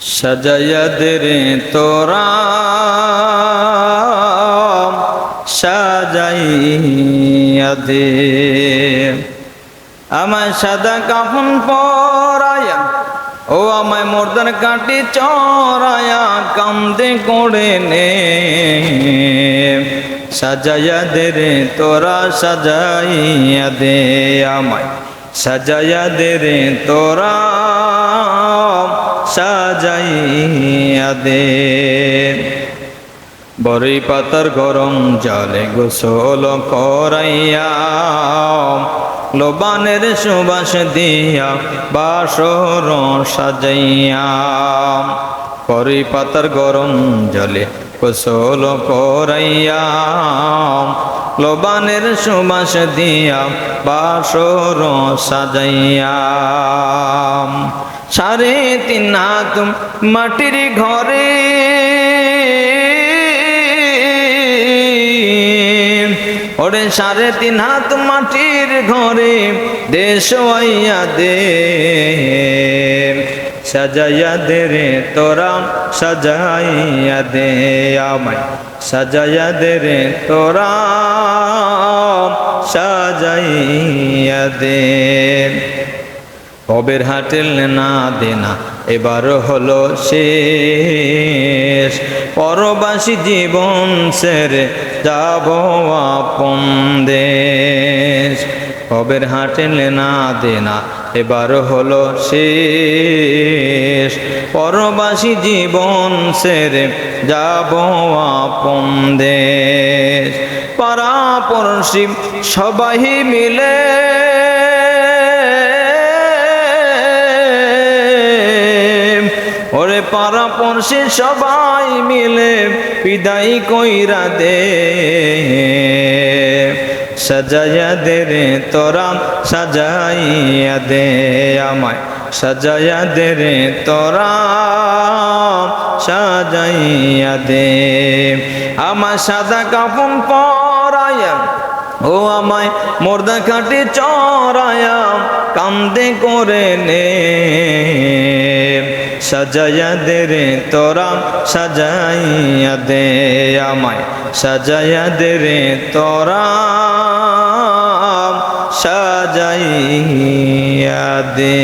সাজাইয়া দে রে তোরা সাজাইয়া দে আমায় সাদা কাফন পরায়া ও আমায় মর্দার কাটি চড়ায়া কান্দে করে নে সাজাইয়া দে রে তোরা সাজাইয়া দে আমায় সাজাইয়া দে রে তোরা সাজাইয়া দে বড়ই পাতার গরম জলে গোসল করাইয়া লোবানের সুবাস দিয়া বাসর সাজাইয়া বড়ই পাতার গরম জলে গোসল করাইয়া লোবানের সুবাস দিয়া বাসর সাজাইয়া 3.5 হাত মাটির ঘরে ওরে 3.5 হাত মাটির ঘরে দেশ আইয়া দে সাজাইয়া দে রে তোরা সাজাইয়া দে আমায় সাজাইয়া দে রে তোরা সাজাইয়া দে কবের হাটেল না দেনা এবার হলো শেষ পরবাসী জীবন সেরে যাব আপন দেশ কবের হাটেল না দেনা এবার হলো শেষ পরবাসী জীবন সেরে যাব আপন দেশ পাড়া পড়শি সবাই মিলে ওরে পাড়া পড়শি সবাই মিলে বিদায় কইরা দে সাজাইয়া দে রে তোরা সাজাইয়া দে আমায় সাজাইয়া দে রে তোরা সাজাইয়া দে আমার সাদা কাফন পরায়া ও আমায় মর্দা কাটি চড়ায়া কান্দে করে নে সাজাইয়া দে রে তোরা সাজাইয়া দে আমায় সাজাইয়া দে রে তোরা সাজাইয়া দে।